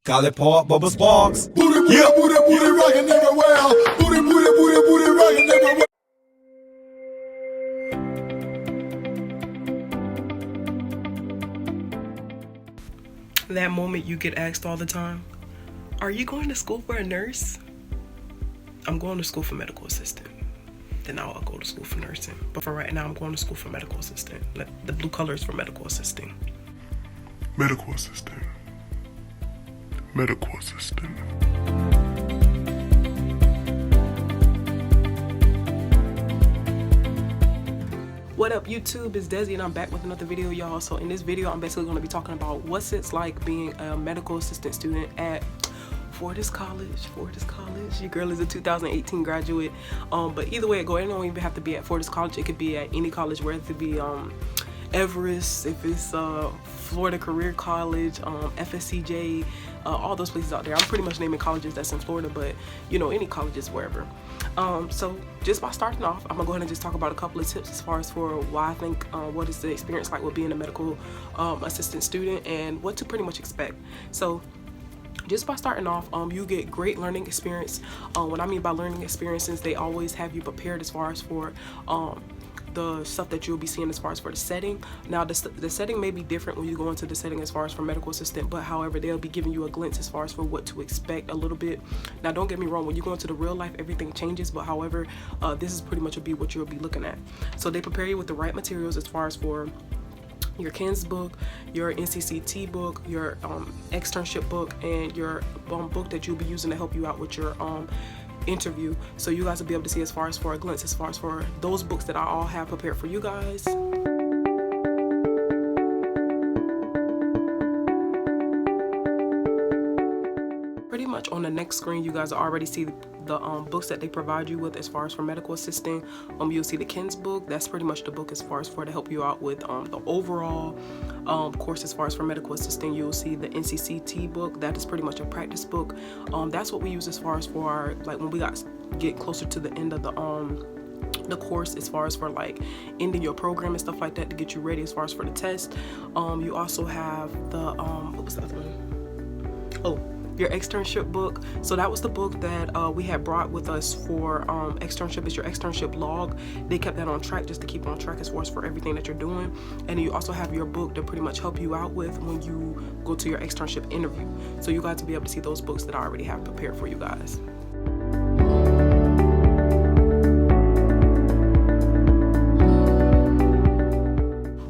Call it Pop Bubba Sparks. Booty, booty, booty, booty rockin' everywhere. Booty, booty, booty, booty rockin' everywhere. That moment you get asked all the time, are you going to school for a nurse? I'm going to school for medical assistant. Then I'll go to school for nursing. But for right now, I'm going to school for medical assistant. The blue color is for medical assisting. Medical assistant. Medical assistant. What up YouTube, it's Desi and I'm back with another video, y'all. So in this video I'm basically going to be talking about what's it's like being a medical assistant student at Fortis College. Your girl is a 2018 graduate, but either way it go, it don't even have to be at Fortis College. It could be at any college, whether it be Everest, if it's Florida Career College, FSCJ, all those places out there. I'm pretty much naming colleges that's in Florida, but you know, any colleges wherever. So just by starting off, I'm gonna go ahead and just talk about a couple of tips as far as for why I think what is the experience like with being a medical assistant student and what to pretty much expect. So just by starting off, you get great learning experience. What I mean by learning experiences, they always have you prepared as far as for the stuff that you'll be seeing as far as for the setting. Now the setting may be different when you go into the setting as far as for medical assistant, but however they'll be giving you a glimpse as far as for what to expect a little bit. Now don't get me wrong, when you go into the real life everything changes, but however this is pretty much what you'll be looking at. So they prepare you with the right materials as far as for your KINS book, your NCCT book, your externship book, and your book that you'll be using to help you out with your interview. So you guys will be able to see as far as for a glimpse as far as for those books that I all have prepared for you guys. Pretty much on the next screen you guys already see the books that they provide you with as far as for medical assisting. You'll see the KINS book. That's pretty much the book as far as for to help you out with the overall course as far as for medical assisting. You'll see the NCCT book. That is pretty much a practice book. That's what we use as far as for our, like when we get closer to the end of the course as far as for like ending your program and stuff like that to get you ready as far as for the test. You also have the what was the other one? Oh, your externship book. So that was the book that we had brought with us for externship. Is your externship log. They kept that on track just to keep on track as far as for everything that you're doing. And you also have your book to pretty much help you out with when you go to your externship interview. So you guys will be able to see those books that I already have prepared for you guys.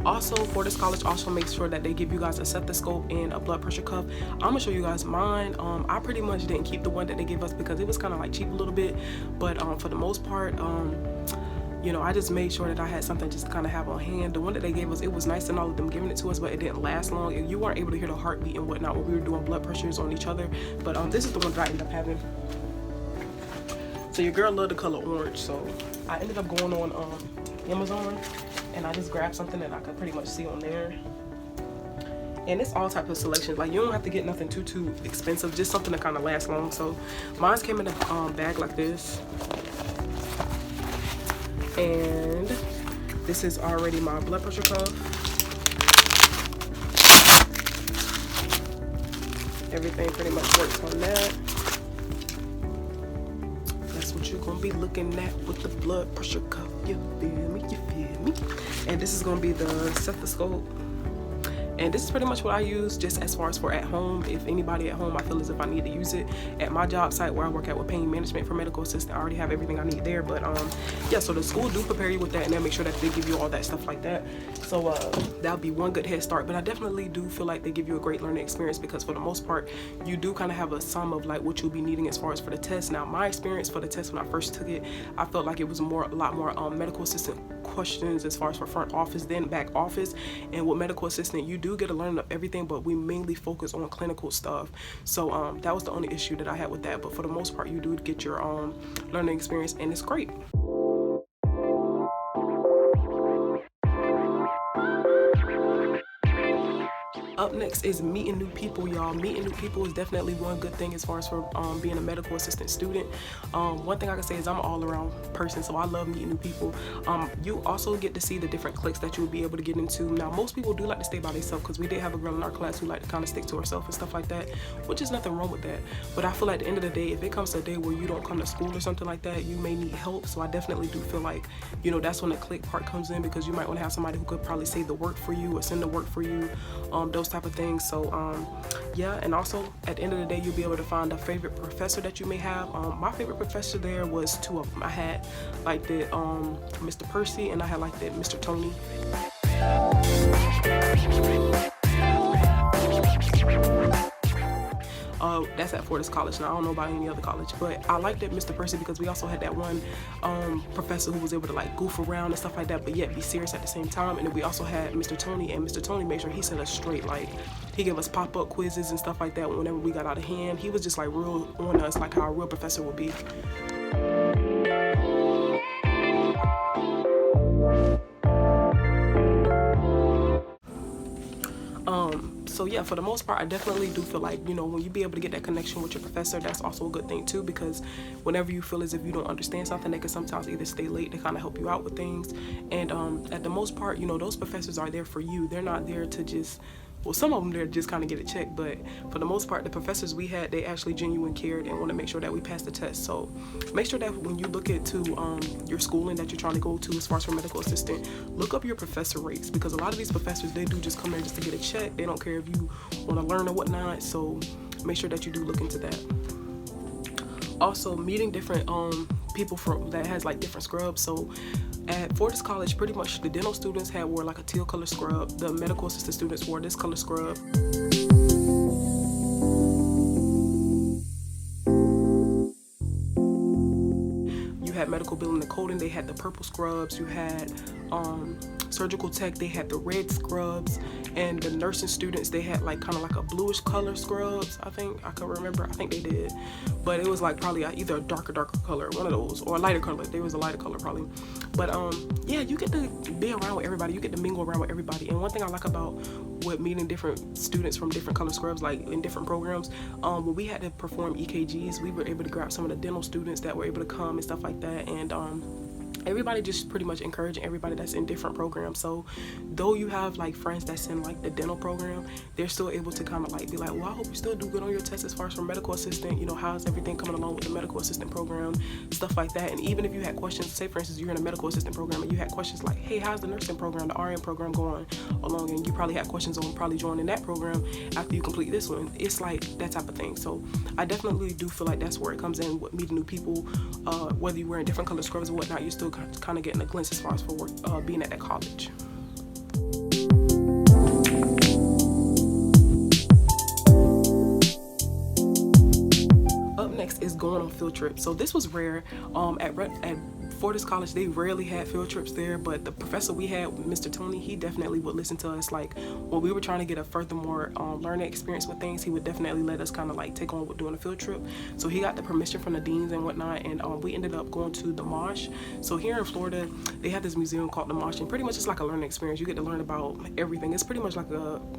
Also, Fortis College also makes sure that they give you guys a stethoscope and a blood pressure cuff. I'm gonna show you guys mine. I pretty much didn't keep the one that they gave us because it was kind of like cheap a little bit, but for the most part, you know, I just made sure that I had something just to kind of have on hand. The one that they gave us, it was nice and all of them giving it to us, but it didn't last long. You weren't able to hear the heartbeat and whatnot when we were doing blood pressures on each other. But this is the one that I ended up having. So your girl loved the color orange, so I ended up going on Amazon. And I just grabbed something that I could pretty much see on there. And it's all types of selections. Like you don't have to get nothing too expensive, just something that kind of lasts long. So mine came in a bag like this. And this is already my blood pressure cuff. Everything pretty much works on that. That's what you're gonna be looking at with the blood pressure cuff. You feel me? You feel me? And this is gonna be the stethoscope. And this is pretty much what I use just as far as for at home. If anybody at home, I feel as if I need to use it. At my job site where I work at with pain management for medical assistant, I already have everything I need there. But yeah, so the school do prepare you with that and they'll make sure that they give you all that stuff like that. So that'll be one good head start. But I definitely do feel like they give you a great learning experience because for the most part, you do kind of have a sum of like what you'll be needing as far as for the test. Now, my experience for the test when I first took it, I felt like it was a lot more medical assistant questions as far as for front office than back office. And with medical assistant, you do get a learning of everything, but we mainly focus on clinical stuff. So that was the only issue that I had with that. But for the most part, you do get your learning experience and it's great. Up next is meeting new people, y'all. Meeting new people is definitely one good thing as far as for being a medical assistant student. One thing I can say is I'm an all-around person, so I love meeting new people. You also get to see the different cliques that you'll be able to get into. Now, most people do like to stay by themselves, because we did have a girl in our class who liked to kind of stick to herself and stuff like that, which is nothing wrong with that. But I feel like at the end of the day, if it comes to a day where you don't come to school or something like that, you may need help. So I definitely do feel like, you know, that's when the clique part comes in, because you might want to have somebody who could probably say the work for you or send the work for you, those type of things. So yeah, and also at the end of the day, you'll be able to find a favorite professor that you may have. My favorite professor there was two of them. I had like the Mr. Percy, and I had like the Mr. Tony. That's at Fortis College. Now, I don't know about any other college, but I liked it, Mr. Percy, because we also had that one professor who was able to like goof around and stuff like that, but yet be serious at the same time. And then we also had Mr. Tony, and Mr. Tony made sure he set us straight. Like, he gave us pop-up quizzes and stuff like that whenever we got out of hand. He was just like real on us, like how a real professor would be. So yeah, for the most part, I definitely do feel like, you know, when you be able to get that connection with your professor, that's also a good thing too, because whenever you feel as if you don't understand something, they can sometimes either stay late to kind of help you out with things. And at the most part, you know, those professors are there for you. They're not there to just, well, some of them there just kind of get it checked, but for the most part, the professors we had, they actually genuinely cared and want to make sure that we pass the test. So make sure that when you look into your schooling that you're trying to go to as far as for medical assistant, look up your professor rates, because a lot of these professors, they do just come there just to get a check. They don't care if you want to learn or whatnot. So make sure that you do look into that. Also, meeting different people from that has like different scrubs. So at Fortis College, pretty much the dental students wore like a teal color scrub. The medical assistant students wore this color scrub. You had medical billing and coding, they had the purple scrubs. You had surgical tech, they had the red scrubs. And the nursing students, they had like kind of like a bluish color scrubs. I think I can remember. I think they did, but it was like probably either a darker color, one of those, or a lighter color. There was a lighter color probably. But yeah, you get to be around with everybody. You get to mingle around with everybody. And one thing I like about with meeting different students from different color scrubs, like in different programs, when we had to perform EKGs, we were able to grab some of the dental students that were able to come and stuff like that. And everybody just pretty much encouraging everybody that's in different programs. So though you have like friends that's in like the dental program, they're still able to kind of like be like, well, I hope you still do good on your test as far as for medical assistant, you know, how's everything coming along with the medical assistant program, stuff like that. And even if you had questions, say for instance you're in a medical assistant program and you had questions like, hey, how's the nursing program, the RN program going along, and you probably had questions on probably joining that program after you complete this one, it's like that type of thing. So I definitely do feel like that's where it comes in with meeting new people. Whether you wear different color scrubs or whatnot, you still kind of getting a glimpse as far as for work, being at that college. Up next is going on field trips. So this was rare. At Fortis College, they rarely had field trips there, but the professor we had, Mr. Tony, he definitely would listen to us. Like when we were trying to get a furthermore learning experience with things, he would definitely let us kind of like take on with doing a field trip. So he got the permission from the deans and whatnot, and we ended up going to the Mosh. So here in Florida, they have this museum called the Mosh, and pretty much it's like a learning experience. You get to learn about everything. It's pretty much like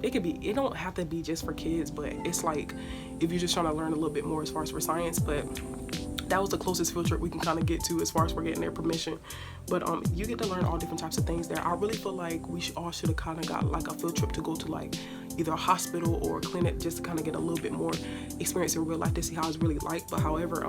it don't have to be just for kids, but it's like if you're just trying to learn a little bit more as far as for science. But that was the closest field trip we can kind of get to as far as we're getting their permission. But you get to learn all different types of things there. I really feel like we all should have kind of got like a field trip to go to like either a hospital or a clinic, just to kind of get a little bit more experience in real life to see how it's really like. But however,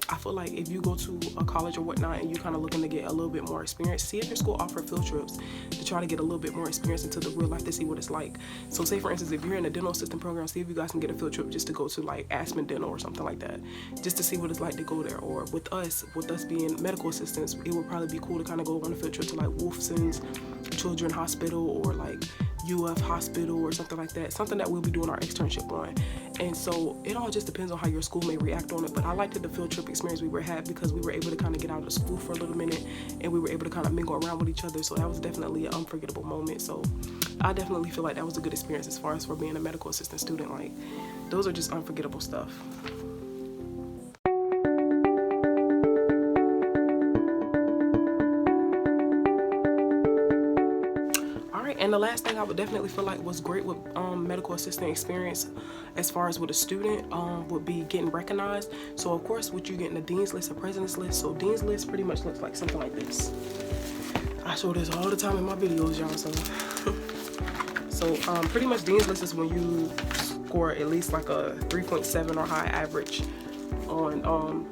I feel like if you go to a college or whatnot and you kind of looking to get a little bit more experience, see if your school offer field trips to try to get a little bit more experience into the real life to see what it's like. So say for instance, if you're in a dental assistant program, see if you guys can get a field trip just to go to like Aspen Dental or something like that, just to see what it's like to go there. Or with us being medical assistants, it would probably be cool to kind of go on a field trip to like Wolfson's Children's Hospital or like UF Hospital or something like that, something that we'll be doing our externship on. And so it all just depends on how your school may react on it. But I liked the field trip experience we had because we were able to kind of get out of school for a little minute and we were able to kind of mingle around with each other. So that was definitely an unforgettable moment. So I definitely feel like that was a good experience as far as for being a medical assistant student. Like those are just unforgettable stuff. And the last thing I would definitely feel like was great with medical assistant experience as far as with a student would be getting recognized. So of course, what you get in the dean's list or president's list. So dean's list pretty much looks like something like this. I show this all the time in my videos, y'all. So pretty much dean's list is when you score at least like a 3.7 or high average on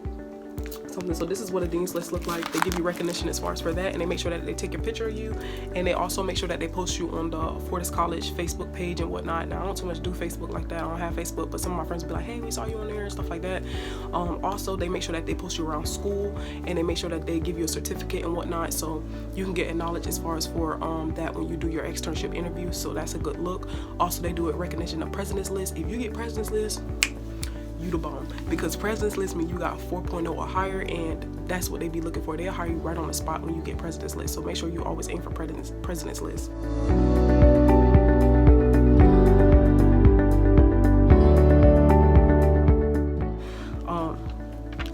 something. So this is what a dean's list look like. They give you recognition as far as for that, and they make sure that they take a picture of you, and they also make sure that they post you on the Fortis College Facebook page and whatnot. Now I don't too much do Facebook like that. I don't have Facebook, but some of my friends be like, hey, we saw you on there and stuff like that. Also they make sure that they post you around school, and they make sure that they give you a certificate and whatnot, so you can get acknowledged as far as for that when you do your externship interview. So that's a good look. Also they do a recognition of president's list. If you get president's list, you the bomb, because president's list mean you got 4.0 or higher, and that's what they be looking for. They'll hire you right on the spot when you get president's list. So make sure you always aim for president's list.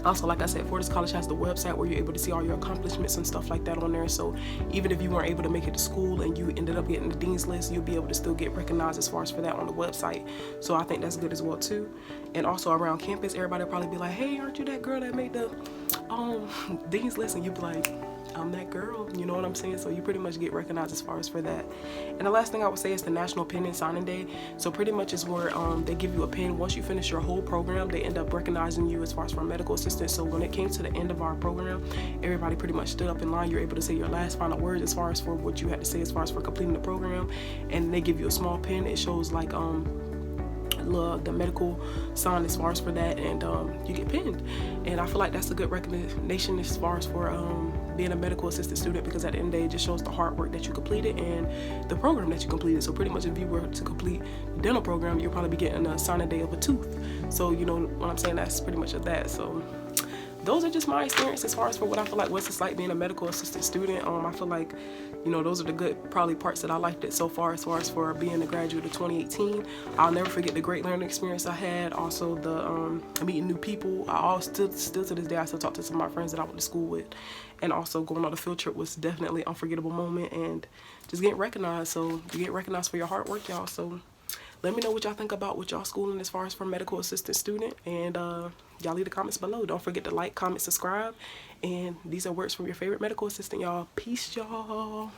Also, like I said, Fortis College has the website where you're able to see all your accomplishments and stuff like that on there. So even if you weren't able to make it to school and you ended up getting the dean's list, you'll be able to still get recognized as far as for that on the website. So I think that's good as well too. And also around campus, everybody will probably be like, hey, aren't you that girl that made the dean's list? And you'd be like, I'm that girl, you know what I'm saying? So you pretty much get recognized as far as for that. And the last thing I would say is the National Pen and Signing Day. So pretty much is where they give you a pen. Once you finish your whole program, they end up recognizing you as far as for a medical assistant. So when it came to the end of our program, everybody pretty much stood up in line. You're able to say your last final words as far as for what you had to say as far as for completing the program. And they give you a small pen. It shows like the medical sign as far as for that, and you get pinned. And I feel like that's a good recognition as far as for being a medical assistant student, because at the end of the day, it just shows the hard work that you completed and the program that you completed. So pretty much if you were to complete the dental program, you'll probably be getting a signing day of a tooth. So you know what I'm saying, that's pretty much of that. So those are just my experience as far as for what I feel like what's it's like being a medical assistant student. I feel like, you know, those are the good probably parts that I liked it so far as for being a graduate of 2018. I'll never forget the great learning experience I had. Also the meeting new people. Still to this day, I still talk to some of my friends that I went to school with. And also going on the field trip was definitely an unforgettable moment, and just getting recognized. So you get recognized for your hard work, y'all. So let me know what y'all think about what y'all schooling as far as for medical assistant student, and y'all leave the comments below. Don't forget to like, comment, subscribe, and these are words from your favorite medical assistant, y'all. Peace, y'all.